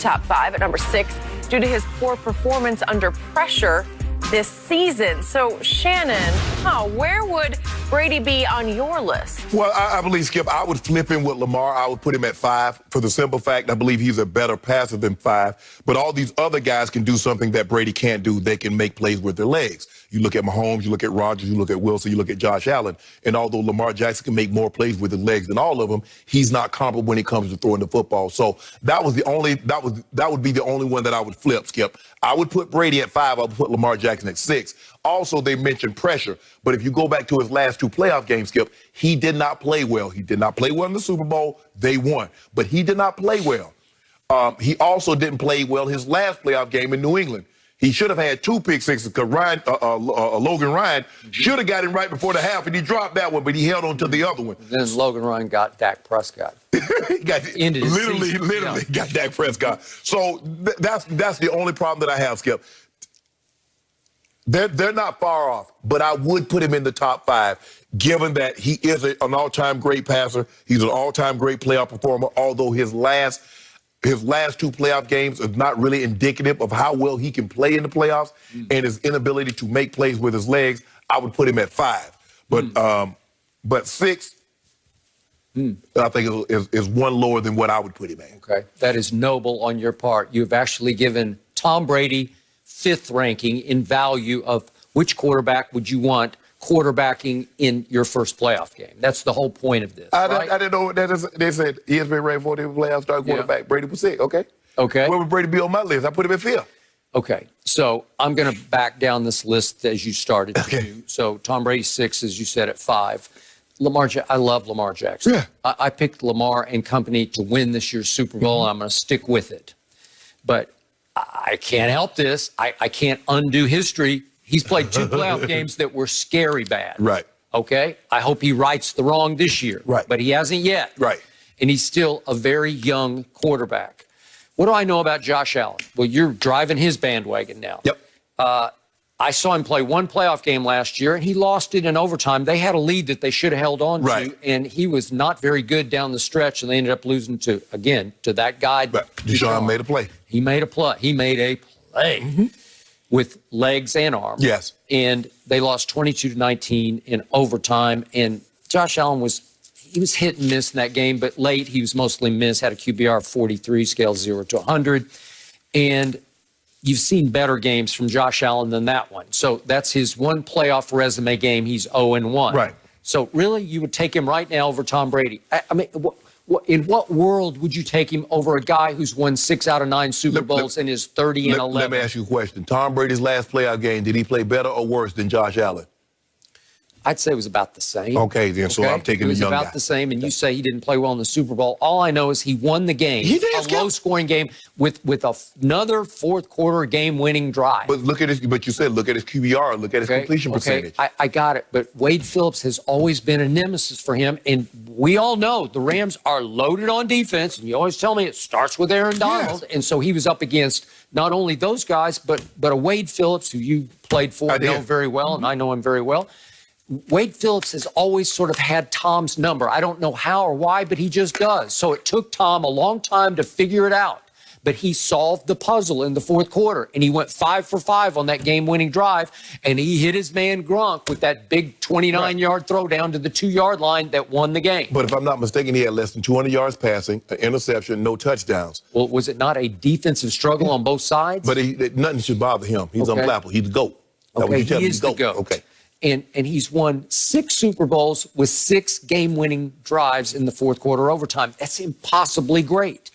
Top 5 at number 6 due to his poor performance under pressure this season. So, Shannon, where would Brady be on your list? Well, I believe, Skip, I would flip him with Lamar. I would put him at 5 for the simple fact I believe he's a better passer than 5. But all these other guys can do something that Brady can't do. They can make plays with their legs. You look at Mahomes, you look at Rodgers, you look at Wilson, you look at Josh Allen. And although Lamar Jackson can make more plays with his legs than all of them, he's not comparable when it comes to throwing the football. So that would be the only one that I would flip, Skip. I would put Brady at 5. I would put Lamar Jackson at 6. Also, they mentioned pressure. But if you go back to his last 2 playoff games, Skip, he did not play well. He did not play well in the Super Bowl. They won. But he did not play well. He also didn't play well his last playoff game in New England. He should have had 2 pick sixes because Logan Ryan should have got him right before the half, and he dropped that one, but he held on to the other one. Then Logan Ryan got Dak Prescott. He got literally got Dak Prescott. So that's the only problem that I have, Skip. They're not far off, but I would put him in the top 5, given that he is an all-time great passer. He's an all-time great playoff performer, although his last 2 playoff games is not really indicative of how well he can play in the playoffs and his inability to make plays with his legs. I would put him at 5. But 6, I think is one lower than what I would put him at. Okay. That is noble on your part. You've actually given Tom Brady 5th ranking in value of which quarterback would you want quarterbacking in your first playoff game. That's the whole point of this. I didn't know what that is. They said he has been ranked for the playoff start quarterback. Brady was 6. Okay. Where would Brady be on my list? I put him at 5th. Okay. So I'm going to back down this list as you started to do. So Tom Brady 6, as you said, at 5. I love Lamar Jackson. Yeah. I picked Lamar and company to win this year's Super Bowl, and I'm going to stick with it. But I can't help this. I can't undo history. He's played 2 playoff games that were scary bad. Right. Okay? I hope he rights the wrong this year. Right. But he hasn't yet. Right. And he's still a very young quarterback. What do I know about Josh Allen? Well, you're driving his bandwagon now. Yep. I saw him play 1 playoff game last year, and he lost it in overtime. They had a lead that they should have held on to, and he was not very good down the stretch, and they ended up losing to that guy. But Deshaun made a play. He made a play. He made a play with legs and arms. Yes. And they lost 22-19 in overtime, and Josh Allen was hit and miss in that game, but late he was mostly missed, had a QBR of 43, scale 0 to 100. And you've seen better games from Josh Allen than that one. So that's his 1 playoff resume game. He's 0-1. Right. So really, you would take him right now over Tom Brady. I mean, in what world would you take him over a guy who's won 6 out of 9 Super Bowls and is 30-11? Let me ask you a question. Tom Brady's last playoff game, did he play better or worse than Josh Allen? I'd say it was about the same. Okay, then, so I'm taking the young guy. It was about the same, and you say he didn't play well in the Super Bowl. All I know is he won the game. He did. A low-scoring game with another fourth-quarter game-winning drive. But look at his. But you said look at his QBR. Look at his completion percentage. I got it. But Wade Phillips has always been a nemesis for him, and we all know the Rams are loaded on defense. And you always tell me it starts with Aaron Donald, and so he was up against not only those guys, but a Wade Phillips, who you played for, know very well, and I know him very well. Wade Phillips has always sort of had Tom's number. I don't know how or why, but he just does. So it took Tom a long time to figure it out. But he solved the puzzle in the 4th quarter, and he went 5 for 5 on that game-winning drive, and he hit his man Gronk with that big 29-yard throw down to the 2-yard line that won the game. But if I'm not mistaken, he had less than 200 yards passing, an interception, no touchdowns. Well, was it not a defensive struggle on both sides? But nothing should bother him. He's unflappable. He's the GOAT. Okay, he is the GOAT. Okay. And he's won 6 Super Bowls with 6 game-winning drives in the 4th quarter overtime. That's impossibly great.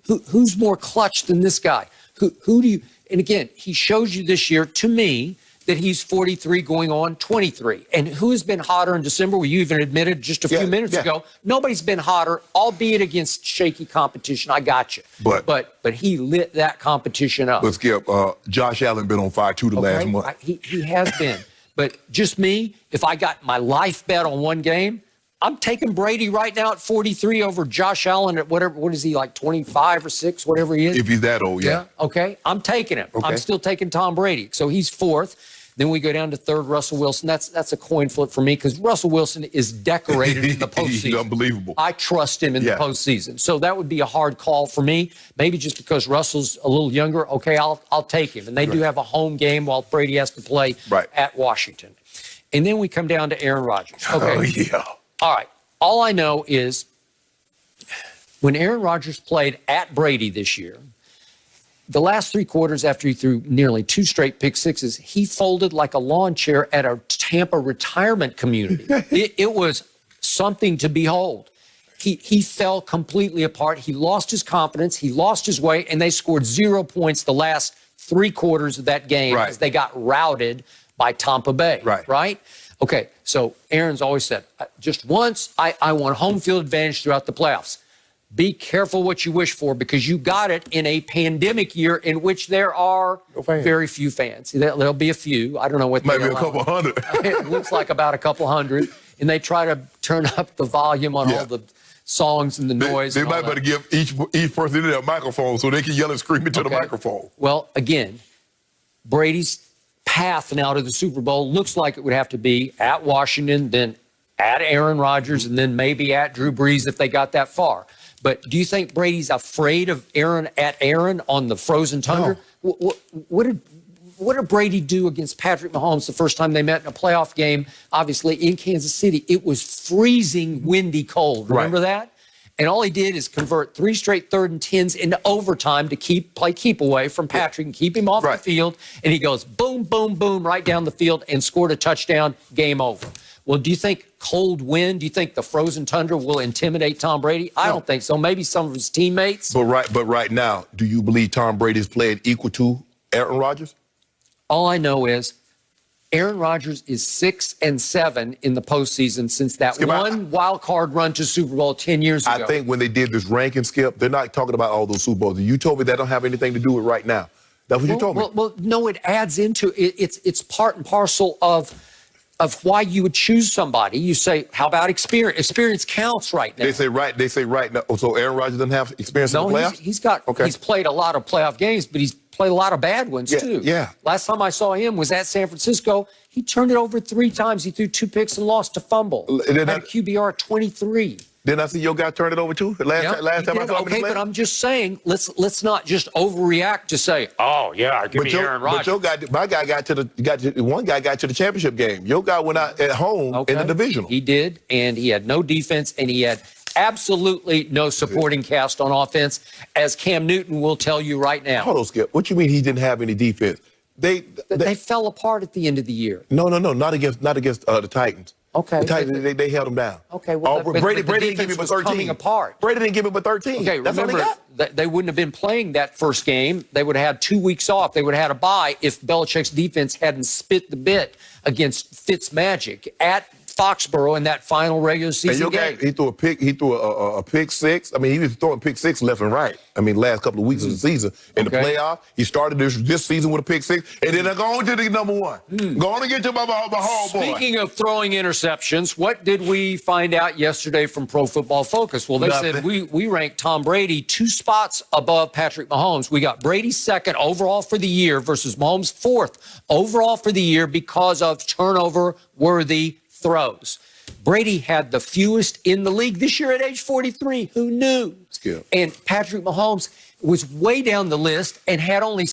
Who's more clutch than this guy? Who do you? And again, he shows you this year, to me, that he's 43 going on 23. And who has been hotter in December? Well, you even admitted just a few minutes ago, nobody's been hotter, albeit against shaky competition. I got you. But he lit that competition up. But Skip, Josh Allen been on fire too the last month. He has been. But just me, if I got my life bet on one game, I'm taking Brady right now at 43 over Josh Allen at whatever. What is he, like 25 or 6, whatever he is? If he's that old, yeah. Okay, I'm taking him. I'm still taking Tom Brady. So he's 4th. Then we go down to third, Russell Wilson. That's a coin flip for me because Russell Wilson is decorated in the postseason. He's unbelievable. I trust him in the postseason. So that would be a hard call for me. Maybe just because Russell's a little younger, okay, I'll take him. And they do have a home game while Brady has to play at Washington. And then we come down to Aaron Rodgers. Okay. Oh, yeah. All right. All I know is when Aaron Rodgers played at Brady this year, the last 3 quarters after he threw nearly 2 straight pick sixes, he folded like a lawn chair at a Tampa retirement community. It was something to behold. He fell completely apart. He lost his confidence. He lost his way, and they scored 0 points the last 3 quarters of that game as they got routed by Tampa Bay. Right? Okay, so Aaron's always said, just once, I want home field advantage throughout the playoffs. Be careful what you wish for because you got it in a pandemic year in which there are very few fans. There'll be a few. I don't know what. Maybe a couple hundred. It looks like about a couple hundred. And they try to turn up the volume on all the songs and the noise. They might better give each person in their microphone so they can yell and scream into the microphone. Well, again, Brady's path now to the Super Bowl looks like it would have to be at Washington, then at Aaron Rodgers, and then maybe at Drew Brees if they got that far. But do you think Brady's afraid of Aaron on the frozen tundra? No. What did Brady do against Patrick Mahomes the first time they met in a playoff game, obviously in Kansas City? It was freezing, windy, cold. Remember that? And all he did is convert 3 straight 3rd and 10s into overtime to play keep away from Patrick and keep him off the field. And he goes boom, boom, boom right down the field and scored a touchdown, game over. Well, do you think cold wind, do you think the frozen tundra will intimidate Tom Brady? I don't think so. Maybe some of his teammates. But right now, do you believe Tom Brady's playing equal to Aaron Rodgers? All I know is Aaron Rodgers is 6-7 in the postseason since that one wild card run to Super Bowl 10 years ago. I think when they did this ranking, Skip, they're not talking about all those Super Bowls. You told me that don't have anything to do with right now. That's what you told me. Well, no, it adds into it. It's part and parcel of why you would choose somebody. You say, how about experience? Experience counts right now. They say right now. So Aaron Rodgers doesn't have experience in the playoffs? He's played a lot of playoff games, but he's played a lot of bad ones too. Last time I saw him was at San Francisco. He turned it over 3 times. He threw 2 picks and lost to fumble. Had a QBR 23. Didn't I see your guy turn it over too? Last time I saw him. Okay, but I'm just saying, let's not just overreact to say, oh yeah, give me Aaron Rodgers. But one guy got to the championship game. Your guy went out at home in the divisional. He did, and he had no defense, and he had absolutely no supporting cast on offense, as Cam Newton will tell you right now. Hold on, Skip. What you mean he didn't have any defense? They fell apart at the end of the year. No, not against the Titans. Okay. The Titans, they held him down. Okay. Well, Brady didn't give him a 13. Coming apart. Brady didn't give him a 13. Okay. That's remember, all they got. They wouldn't have been playing that first game. They would have had 2 weeks off. They would have had a bye if Belichick's defense hadn't spit the bit against Fitzmagic at Foxborough in that final regular season game. He threw a pick six. I mean, he was throwing pick six left and right. I mean, last couple of weeks of the season. In the playoff, he started this season with a pick six, and then go on to the number one. Go on and get to my homeboy. Speaking of throwing interceptions, what did we find out yesterday from Pro Football Focus? Well, they said we ranked Tom Brady 2 spots above Patrick Mahomes. We got Brady 2nd overall for the year versus Mahomes 4th overall for the year because of turnover-worthy throws. Brady had the fewest in the league this year at age 43. Who knew? Skip. And Patrick Mahomes was way down the list and had only